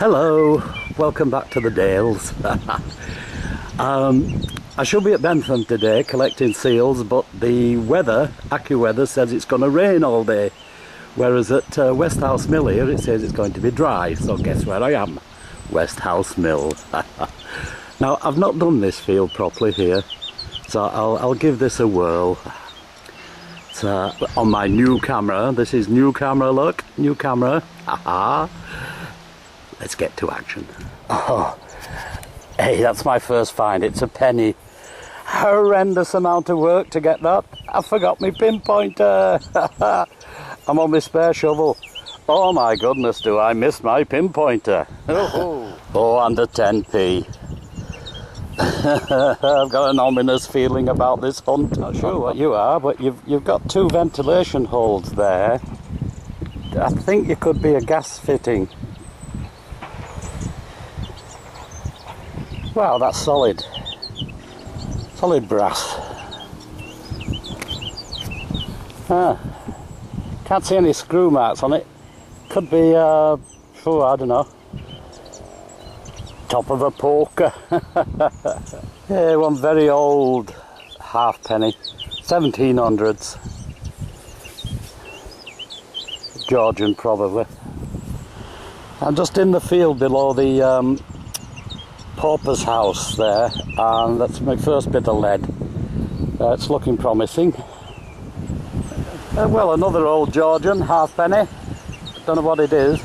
Hello, welcome back to the Dales. I should be at Bentham today collecting seals, but the weather, AccuWeather, says it's going to rain all day. Whereas at Westhouse Mill here it says it's going to be dry, so guess where I am? Westhouse Mill. Now I've not done this field properly here, so I'll give this a whirl. It's on my new camera. This is new camera, look, new camera. Haha. Let's get to action. Oh, hey, that's my first find. It's a penny. Horrendous amount of work to get that. I forgot my pinpointer. I'm on my spare shovel. Oh my goodness, do I miss my pinpointer. Oh, under 10p. I've got an ominous feeling about this hunt. Not sure what you are, but you've got two ventilation holes there. I think you could be a gas fitting. Wow, that's solid. Solid brass. Can't see any screw marks on it. Could be, I don't know, top of a poker. Yeah, one very old halfpenny, 1700s. Georgian probably. I'm just in the field below the pauper's house there, and that's my first bit of lead. It's looking promising. Well, another old Georgian halfpenny. Don't know what it is.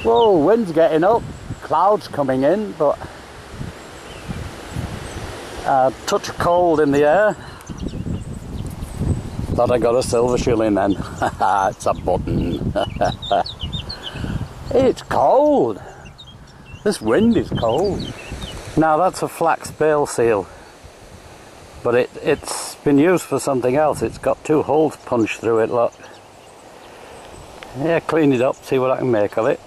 Whoa, wind's getting up, clouds coming in, but a touch cold in the air. Thought I got a silver shilling then. It's a button. It's cold. This wind is cold. Now that's a flax bale seal, but it's been used for something else. It's got two holes punched through it, look. Yeah, clean it up, see what I can make of it.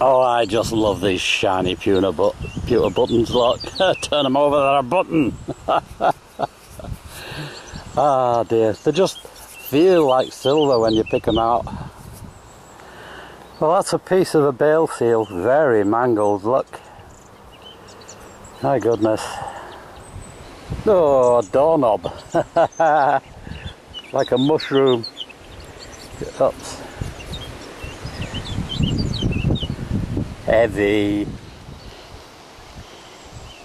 Oh, I just love these shiny pewter buttons, look. Turn them over, they're a button. Ah dear, they just feel like silver when you pick them out. Well, that's a piece of a bale seal, very mangled, look. My goodness. Oh, a doorknob. Like a mushroom. Oops. Heavy.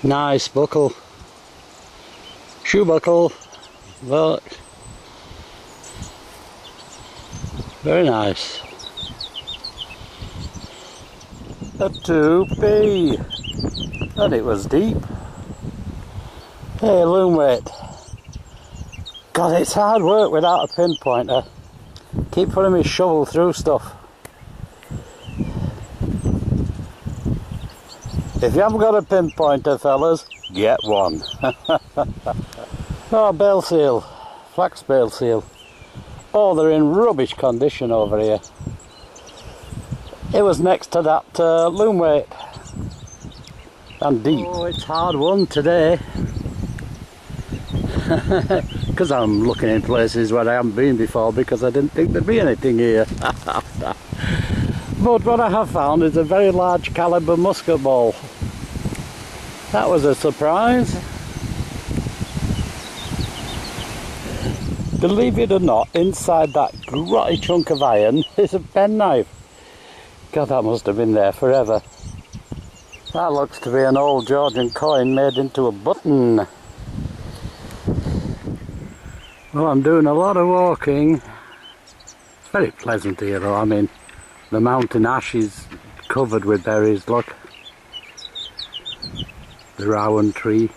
Nice buckle. Shoe buckle. Look. Very nice. A 2p, and it was deep. Hey, loom weight. God, it's hard work without a pinpointer. Keep putting my shovel through stuff. If you haven't got a pinpointer, fellas, get one. Oh, bale seal, flax bale seal. Oh, they're in rubbish condition over here. It was next to that loom weight, and deep. Oh, it's hard won today, because I'm looking in places where I haven't been before because I didn't think there'd be anything here. But what I have found is a very large caliber musket ball. That was a surprise. Believe it or not, inside that grotty chunk of iron is a penknife. God, that must have been there forever. That looks to be an old Georgian coin made into a button. Well, I'm doing a lot of walking. It's very pleasant here though. I mean, the mountain ash is covered with berries, look. The rowan tree.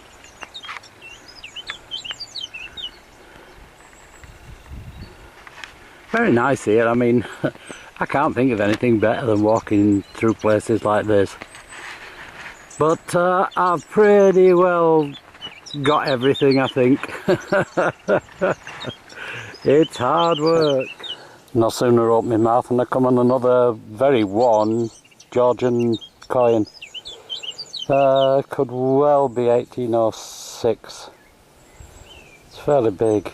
Very nice here. I mean, I can't think of anything better than walking through places like this. But I've pretty well got everything, I think. It's hard work. No sooner open my mouth and I come on another very worn Georgian coin. Could well be 1806. It's fairly big.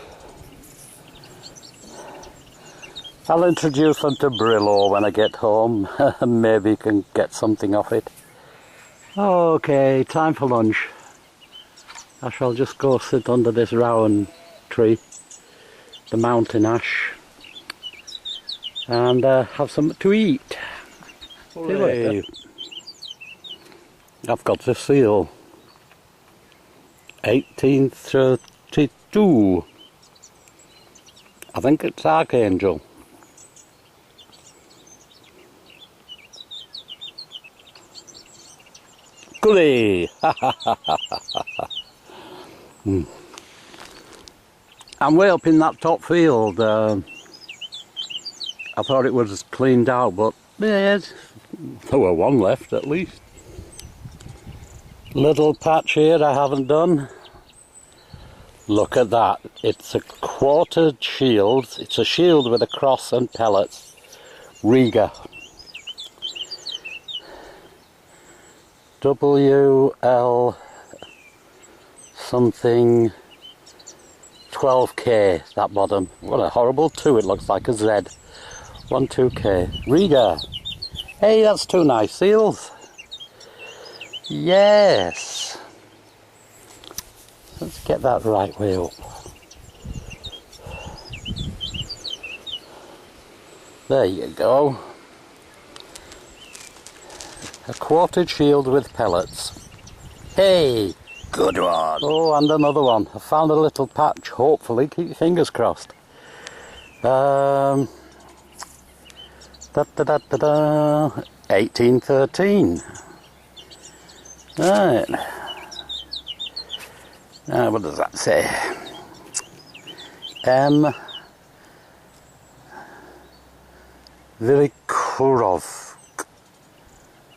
I'll introduce them to Brillo when I get home. Maybe you can get something off it. Okay, time for lunch. I shall just go sit under this rowan tree, the mountain ash, and have something to eat. Hey, I've got a seal. 1832. I think it's Archangel. Goody! I'm way up in that top field. I thought it was cleaned out, but yes, there were one left at least. Little patch here I haven't done. Look at that. It's a quartered shield. It's a shield with a cross and pellets. Riga. WL something 12K, that bottom. What a horrible 2, it looks like a Z. 12K. Riga. Hey, that's 2 nice seals. Yes. Let's get that right way up. There you go. A quartered shield with pellets. Hey, good one. Oh, and another one. I found a little patch, hopefully. Keep your fingers crossed. 1813. Right. What does that say? M. Vilikurov.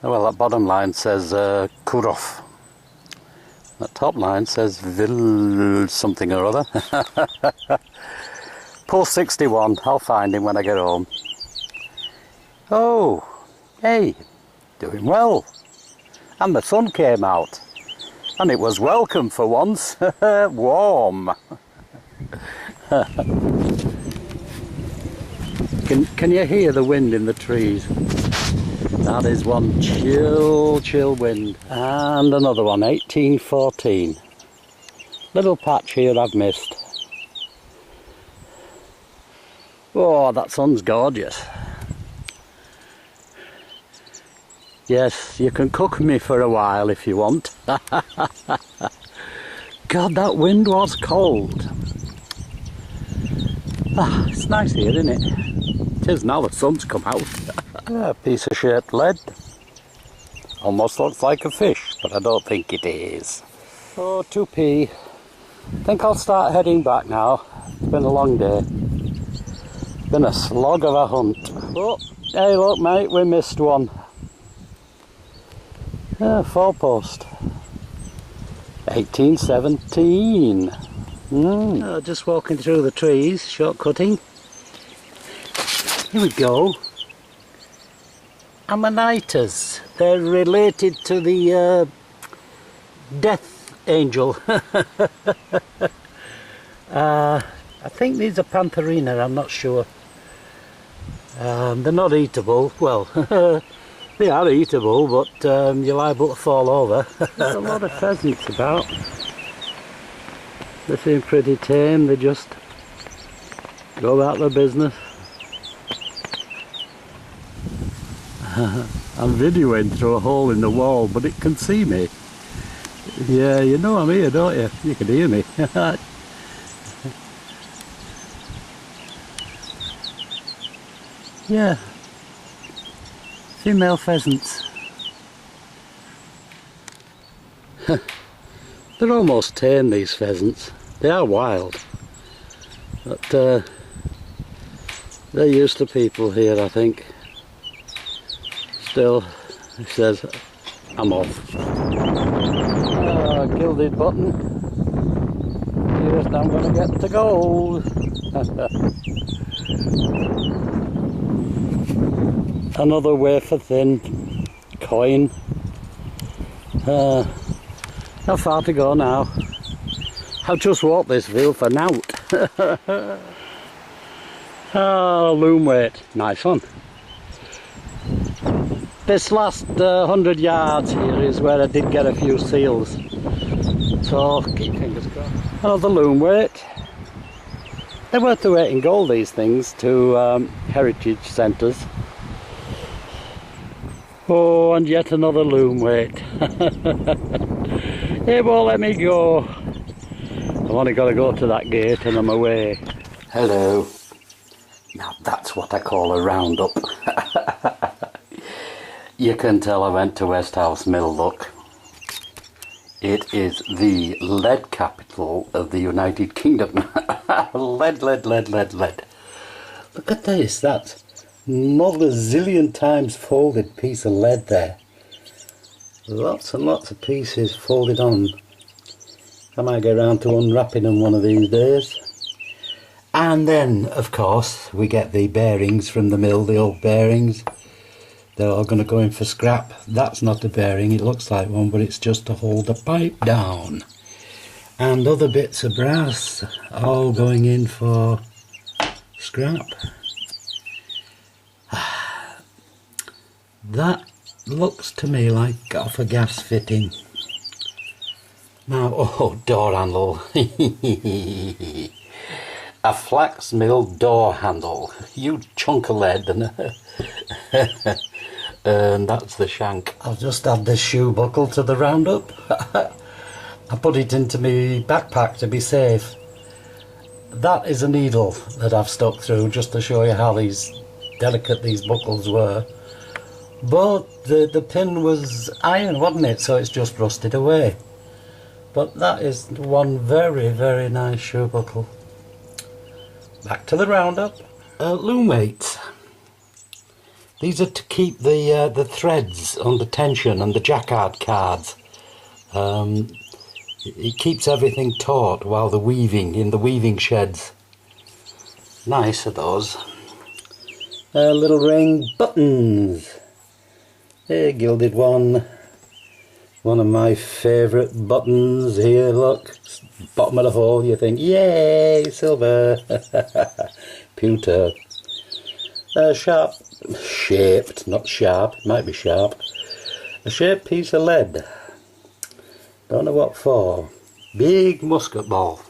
Well, that bottom line says Kurov. That top line says Vil something or other. Post 61. I'll find him when I get home. Oh, hey, doing well. And the sun came out. And it was welcome for once. Warm. Can you hear the wind in the trees? That is one chill wind. And another one, 1814. Little patch here I've missed. Oh, that sun's gorgeous. Yes, you can cook me for a while if you want. God, that wind was cold. Ah, it's nice here, isn't it? It is now the sun's come out. A piece of shaped lead. Almost looks like a fish, but I don't think it is. Oh, 2p. I think I'll start heading back now. It's been a long day. It's been a slog of a hunt. Oh, hey look mate, we missed one. Four post. 1817. Just walking through the trees, shortcutting. Here we go. Ammonites. They're related to the death angel. I think these are Pantherina, I'm not sure. They're not eatable. Well, they are eatable, but you're liable to fall over. There's a lot of pheasants about. They seem pretty tame, they just go about their business. I'm videoing through a hole in the wall, but it can see me. Yeah, you know I'm here, don't you? You can hear me. Yeah. Female pheasants. They're almost tame, these pheasants. They are wild. But they're used to people here, I think. Still, he says, I'm off. Gilded button. Here's I'm going to get to go. Another wafer thin coin. How far to go now? I've just walked this field for nought. Oh, loom weight, nice one. This last 100 yards here is where I did get a few seals. So keep fingers crossed. Another loom weight. They're worth the weight in gold, these things, to heritage centres. Oh, and yet another loom weight. It won't let me go. I've only got to go to that gate and I'm away. Hello. Now that's what I call a roundup. You can tell I went to Westhouse Mill, look. It is the lead capital of the United Kingdom. Lead, lead, lead, lead, lead. Look at this, that's more than a zillion times folded piece of lead there. Lots and lots of pieces folded on. I might get around to unwrapping them one of these days. And then, of course, we get the bearings from the mill, the old bearings. They're all going to go in for scrap. That's not a bearing, it looks like one, but it's just to hold the pipe down. And other bits of brass, all going in for scrap. That looks to me like off a gas fitting. Now, oh, door handle. A flax mill door handle. Huge chunk of lead and that's the shank. I'll just add this shoe buckle to the roundup. I put it into my backpack to be safe. That is a needle that I've stuck through just to show you how delicate these buckles were. But the pin was iron, wasn't it? So it's just rusted away. But that is one very, very nice shoe buckle. Back to the roundup. Loom weights. These are to keep the threads under tension and the jacquard cards. It keeps everything taut while the weaving, in the weaving sheds. Nice are those. Little ring buttons. A gilded one. One of my favourite buttons here, look. Bottom of the hole, you think, yay, silver. Pewter. Sharp, shaped, not sharp, might be sharp. A shaped piece of lead. Don't know what for. Big musket ball.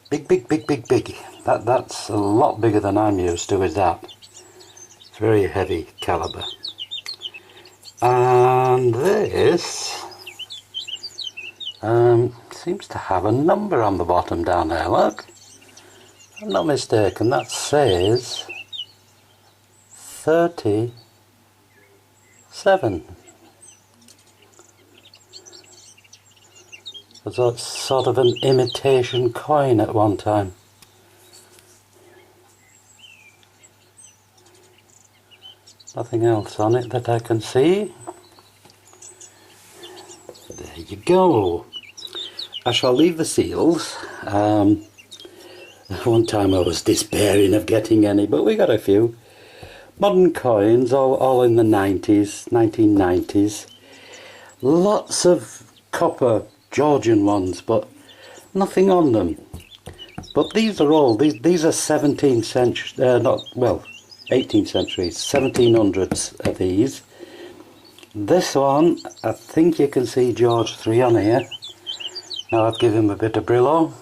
Big, big, big, big, big. That's a lot bigger than I'm used to, is that. It's very heavy calibre. And this seems to have a number on the bottom down there, look. I'm not mistaken, that says 37. So it's sort of an imitation coin at one time. Nothing else on it that I can see. There you go. I shall leave the seals. One time I was despairing of getting any, but we got a few. Modern coins, all in the 90s, 1990s. Lots of copper Georgian ones, but nothing on them. But these are all, these are 17th century, 18th century, 1700s are these. This one, I think you can see George III on here. Now I've given him a bit of Brillo.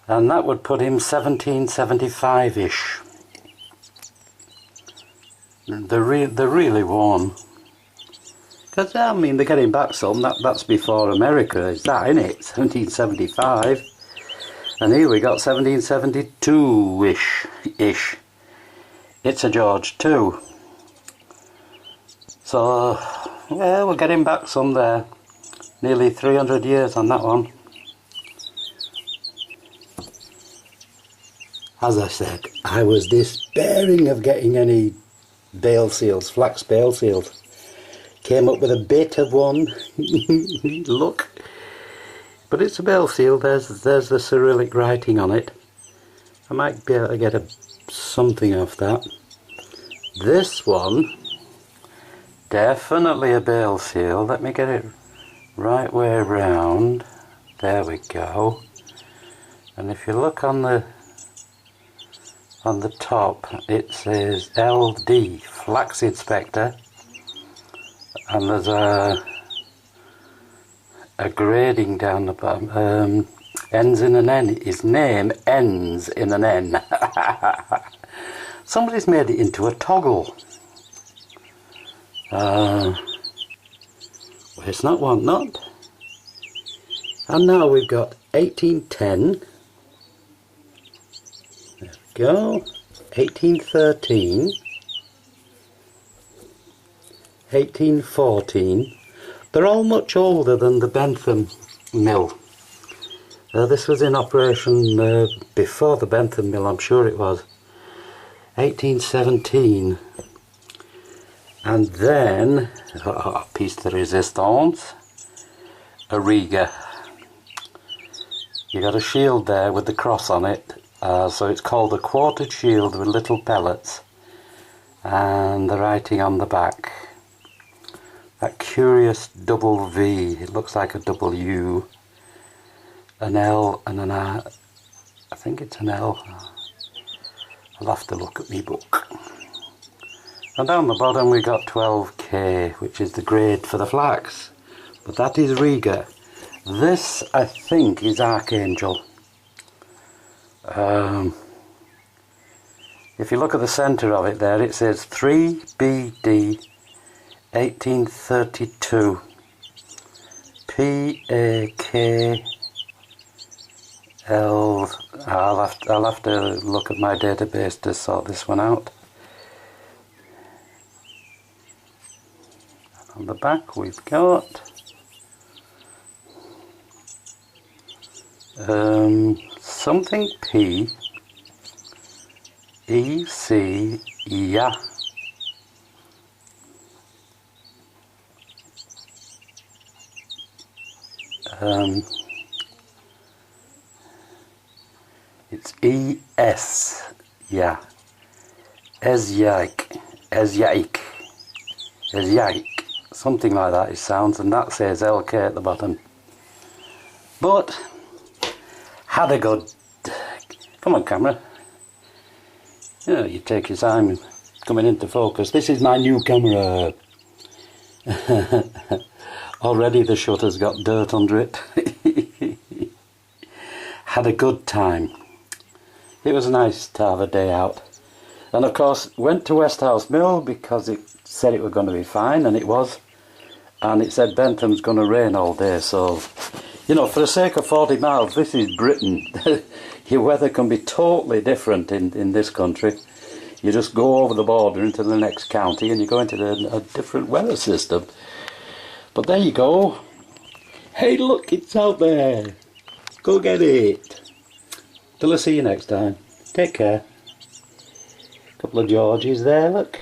And that would put him 1775-ish. They're really worn. Because, I mean, they're getting back some. That's before America, is that, isn't it? 1775. And here we got 1772-ish. It's a George II. So, yeah, we're getting back some there. Nearly 300 years on that one. As I said, I was despairing of getting any bale seals, flax bale seals. Came up with a bit of one. Look. But it's a bale seal, there's the Cyrillic writing on it. I might be able to get something off that. This one, definitely a bale seal. Let me get it right way around. There we go. And if you look on the On the top it says LD, Flax Inspector, and there's a grading down the bottom. Ends in an N. His name ends in an N. Somebody's made it into a toggle. Well, it's not one, not. And now we've got 1810. There we go. 1813. 1814. They're all much older than the Bentham mill. This was in operation before the Bentham mill, I'm sure it was. 1817. And then, piece de resistance, a Riga. You got a shield there with the cross on it, so it's called a quartered shield with little pellets, and the writing on the back. That curious double V, it looks like a double U, an L and an R. I think it's an L. I'll have to look at my book. And down the bottom we got 12K, which is the grade for the flax. But that is Riga. This, I think, is Archangel. If you look at the centre of it there, it says 3BD 1832 PAKL. I'll have to look at my database to sort this one out. On the back we've got something P E C yeah. It's ES, yeah. Ezyaik, something like that it sounds, and that says LK at the bottom. But had a good. Come on, camera. Yeah, you take your time coming into focus. This is my new camera. Already the shutter's got dirt under it. Had a good time. It was nice to have a day out. And of course went to Westhouse Mill because it said it was going to be fine, and it was. And it said Bentham's going to rain all day, so you know, for the sake of 40 miles, this is Britain. Your weather can be totally different in this country. You just go over the border into the next county and you go into a different weather system. But there you go. Hey look, it's out there. Go get it. Till I see you next time. Take care. Couple of Georges there, look.